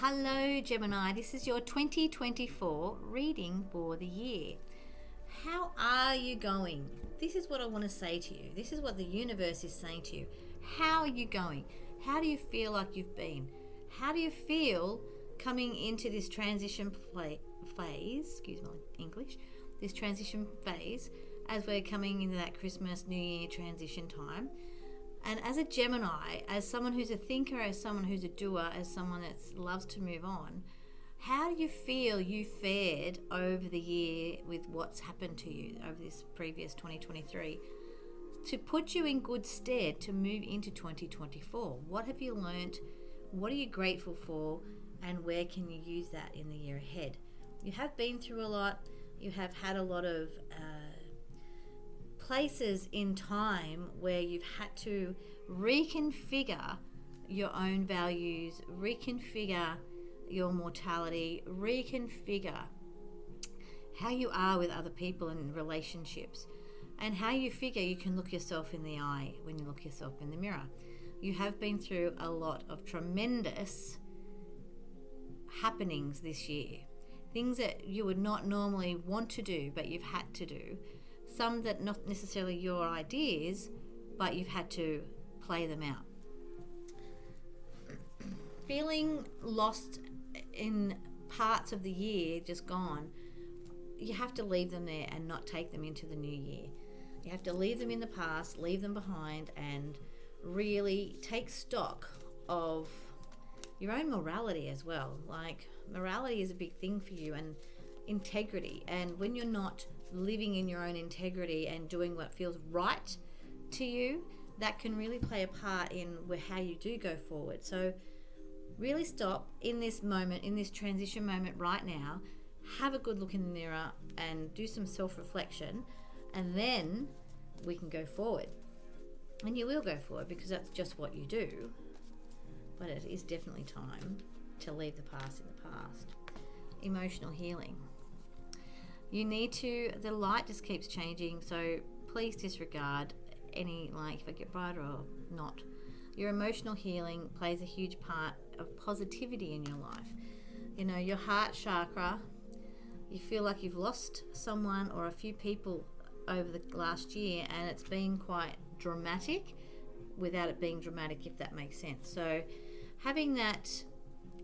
Hello Gemini, this is your 2024 reading for the year. How are you going? This is what I want to say to you. This is what the universe is saying to you. How are you going? How do you feel like you've been? How do you feel coming into this transition phase, excuse my English, this transition phase as we're coming into that Christmas, New Year transition time? And as a Gemini, as someone who's a thinker, as someone who's a doer, as someone that loves to move on, how do you feel you fared over the year with what's happened to you over this previous 2023 to put you in good stead to move into 2024? What have you learnt? What are you grateful for? And where can you use that in the year ahead? You have been through a lot. You have had a lot of places in time where you've had to reconfigure your own values, reconfigure your mortality, reconfigure how you are with other people and relationships, and how you figure you can look yourself in the eye when you look yourself in the mirror. You have been through a lot of tremendous happenings this year, things that you would not normally want to do but you've had to do. Some that not necessarily your ideas, but you've had to play them out. Feeling lost in parts of the year just gone, you have to leave them there and not take them into the new year. You have to leave them in the past, leave them behind, and really take stock of your own morality as well. Like, morality is a big thing for you, and integrity. And when you're not living in your own integrity and doing what feels right to you, that can really play a part in how you do go forward. So really stop in this moment, in this transition moment right now, have a good look in the mirror and do some self-reflection, and then we can go forward. And you will go forward because that's just what you do. But it is definitely time to leave the past in the past. Emotional healing. You need to, the light just keeps changing, so please disregard any, if I get brighter or not. Your emotional healing plays a huge part of positivity in your life. You know, your heart chakra, you feel like you've lost someone or a few people over the last year, and it's been quite dramatic without it being dramatic, if that makes sense. So having that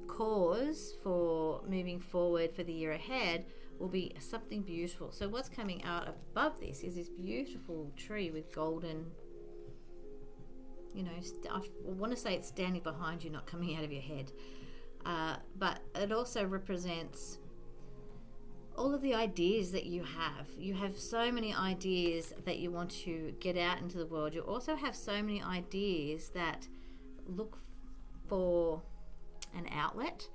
cause for moving forward for the year ahead will be something beautiful. So what's coming out above this is this beautiful tree with golden, I want to say it's standing behind you, not coming out of your head. But it also represents all of the ideas that you have. You have so many ideas that you want to get out into the world. You also have so many ideas that look for an outlet.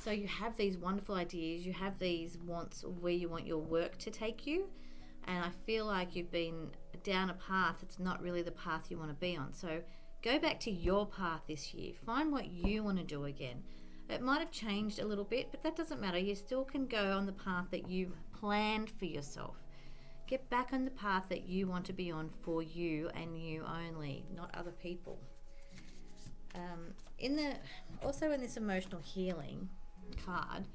So you have these wonderful ideas, you have these wants of where you want your work to take you, and I feel like you've been down a path that's not really the path you want to be on. So go back to your path this year. Find what you want to do again. It might have changed a little bit, but that doesn't matter. You still can go on the path that you planned for yourself. Get back on the path that you want to be on for you and you only, not other people. Also in this emotional healing card,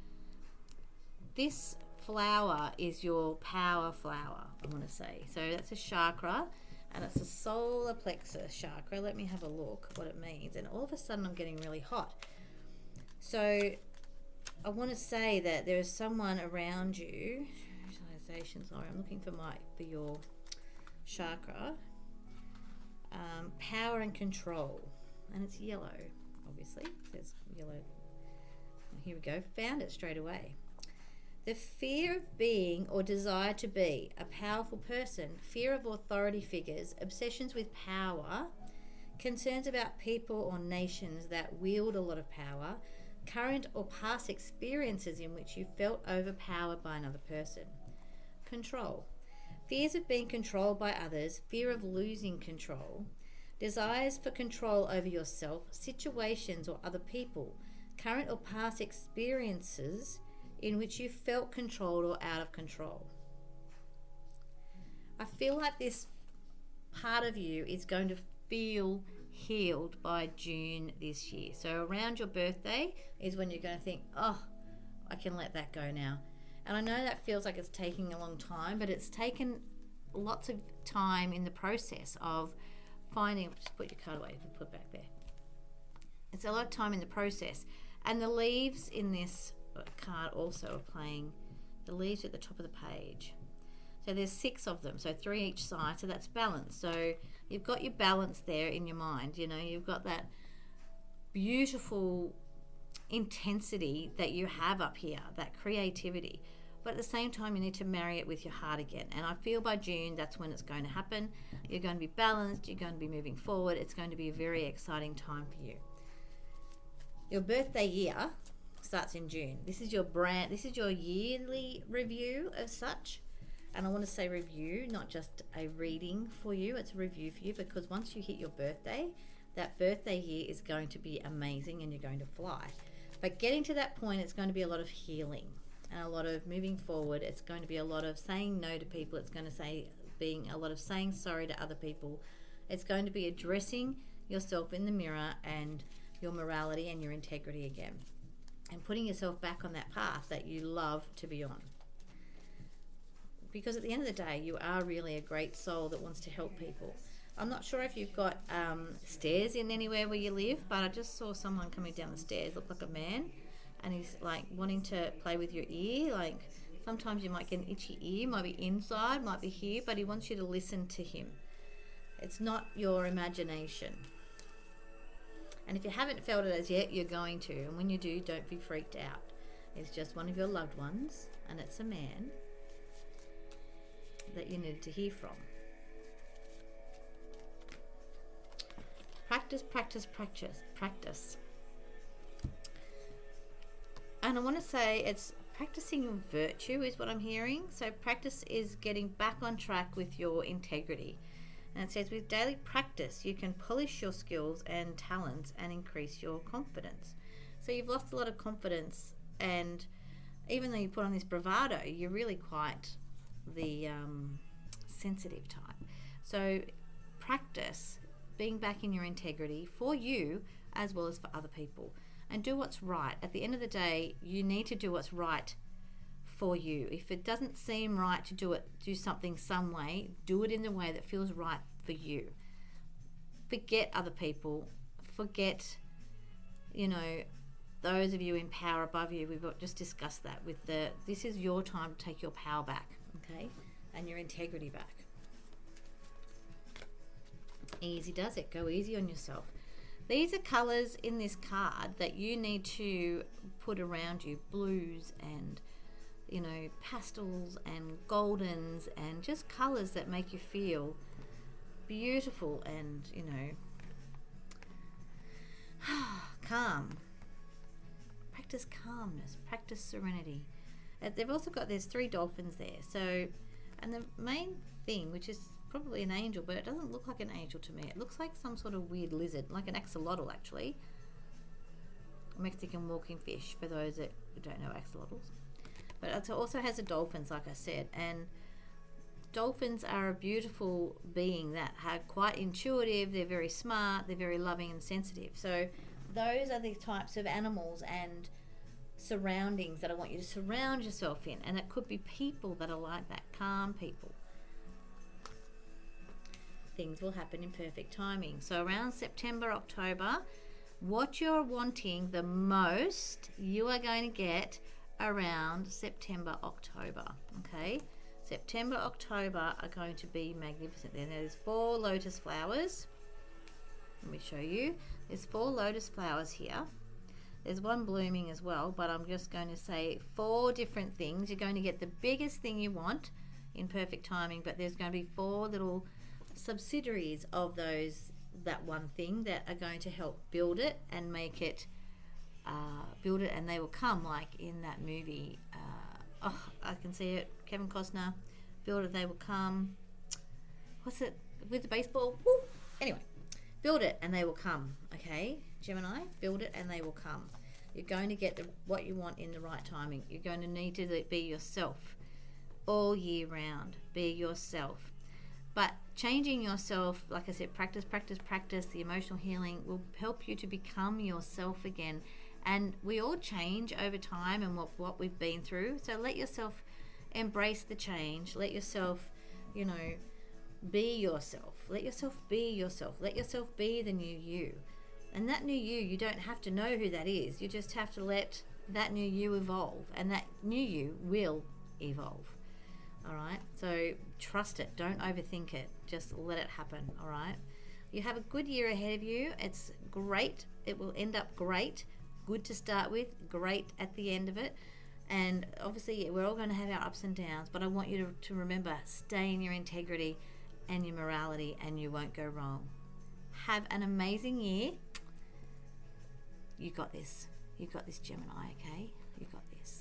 this flower is your power flower, I want to say. So that's a chakra, and it's a solar plexus chakra. Let me have a look what it means. And all of a sudden I'm getting really hot. So I want to say that there is someone around you. Visualization, sorry, I'm looking for your chakra. Power and control. And it's yellow, obviously. It says yellow. Here we go. Found it straight away. The fear of being or desire to be a powerful person, fear of authority figures, obsessions with power, concerns about people or nations that wield a lot of power, current or past experiences in which you felt overpowered by another person. Control. Fears of being controlled by others, fear of losing control, desires for control over yourself, situations or other people, current or past experiences in which you felt controlled or out of control. I feel like this part of you is going to feel healed by June this year. So around your birthday is when you're going to think, oh, I can let that go now. And I know that feels like it's taking a long time, but it's taken lots of time in the process of finding, just put your card away, put it back there. It's a lot of time in the process. And the leaves in this card also are playing, the leaves at the top of the page. So there's 6 of them, so 3 each side, so that's balance. So you've got your balance there in your mind, you know, you've got that beautiful intensity that you have up here, that creativity. But at the same time, you need to marry it with your heart again. And I feel by June, that's when it's going to happen. You're going to be balanced, you're going to be moving forward. It's going to be a very exciting time for you. Your birthday year starts in June. This is your yearly review as such. And I want to say review, not just a reading for you, it's a review for you, because once you hit your birthday, that birthday year is going to be amazing and you're going to fly. But getting to that point, it's going to be a lot of healing and a lot of moving forward. It's going to be a lot of saying no to people. It's going to being a lot of saying sorry to other people. It's going to be addressing yourself in the mirror and your morality and your integrity again, and putting yourself back on that path that you love to be on. Because at the end of the day, you are really a great soul that wants to help people. I'm not sure if you've got stairs in anywhere where you live, but I just saw someone coming down the stairs, looked like a man, and he's like wanting to play with your ear. Like sometimes you might get an itchy ear, might be inside, might be here, but he wants you to listen to him. It's not your imagination. And if you haven't felt it as yet, you're going to. And when you do, don't be freaked out. It's just one of your loved ones, and it's a man that you needed to hear from. Practice, practice, practice, practice. And I want to say it's practicing your virtue is what I'm hearing. So practice is getting back on track with your integrity. And it says with daily practice, you can polish your skills and talents and increase your confidence. So you've lost a lot of confidence, and even though you put on this bravado, you're really quite the sensitive type. So practice being back in your integrity for you as well as for other people, and do what's right. At the end of the day, you need to do what's right for you. If it doesn't seem right to do something some way, do it in the way that feels right for you. Forget other people, forget, those of you in power above you. We've just discussed that with this is your time to take your power back, okay, and your integrity back. Easy does it. Go easy on yourself. These are colours in this card that you need to put around you. Blues and, pastels and goldens and just colours that make you feel beautiful and, calm. Practice calmness. Practice serenity. They've also got, there's 3 dolphins there. So, and the main thing, which is probably an angel, but it doesn't look like an angel to me. It looks like some sort of weird lizard, like an axolotl actually. A Mexican walking fish, for those that don't know axolotls. But it also has the dolphins, like I said, and dolphins are a beautiful being that are quite intuitive, they're very smart, they're very loving and sensitive. So those are the types of animals and surroundings that I want you to surround yourself in, and it could be people that are like that, calm people. Things will happen in perfect timing. So around September, October, what you're wanting the most, you are going to get around September, October. Okay? September, October are going to be magnificent. There's 4 lotus flowers. Let me show you. There's 4 lotus flowers here. There's one blooming as well, but I'm just going to say 4 different things. You're going to get the biggest thing you want in perfect timing, but there's going to be 4 little subsidiaries of that one thing that are going to help build it and make it and they will come, like in that movie. I can see it. Kevin Costner, build it, they will come. What's it with the baseball? Woo! Anyway, build it and they will come. Okay, Gemini, build it and they will come. You're going to get what you want in the right timing. You're going to need to be yourself all year round. Be yourself. But changing yourself, like I said, practice, practice, practice. The emotional healing will help you to become yourself again. And we all change over time and what we've been through. So let yourself embrace the change. Let yourself, be yourself. Let yourself be yourself. Let yourself be the new you. And that new you don't have to know who that is. You just have to let that new you evolve. And that new you will evolve. All right? So trust it. Don't overthink it. Just let it happen. All right? You have a good year ahead of you. It's great. It will end up great. Good to start with. Great at the end of it. And obviously, we're all going to have our ups and downs. But I want you to remember, stay in your integrity and your morality, and you won't go wrong. Have an amazing year. You got this. You got this, Gemini, okay? You got this.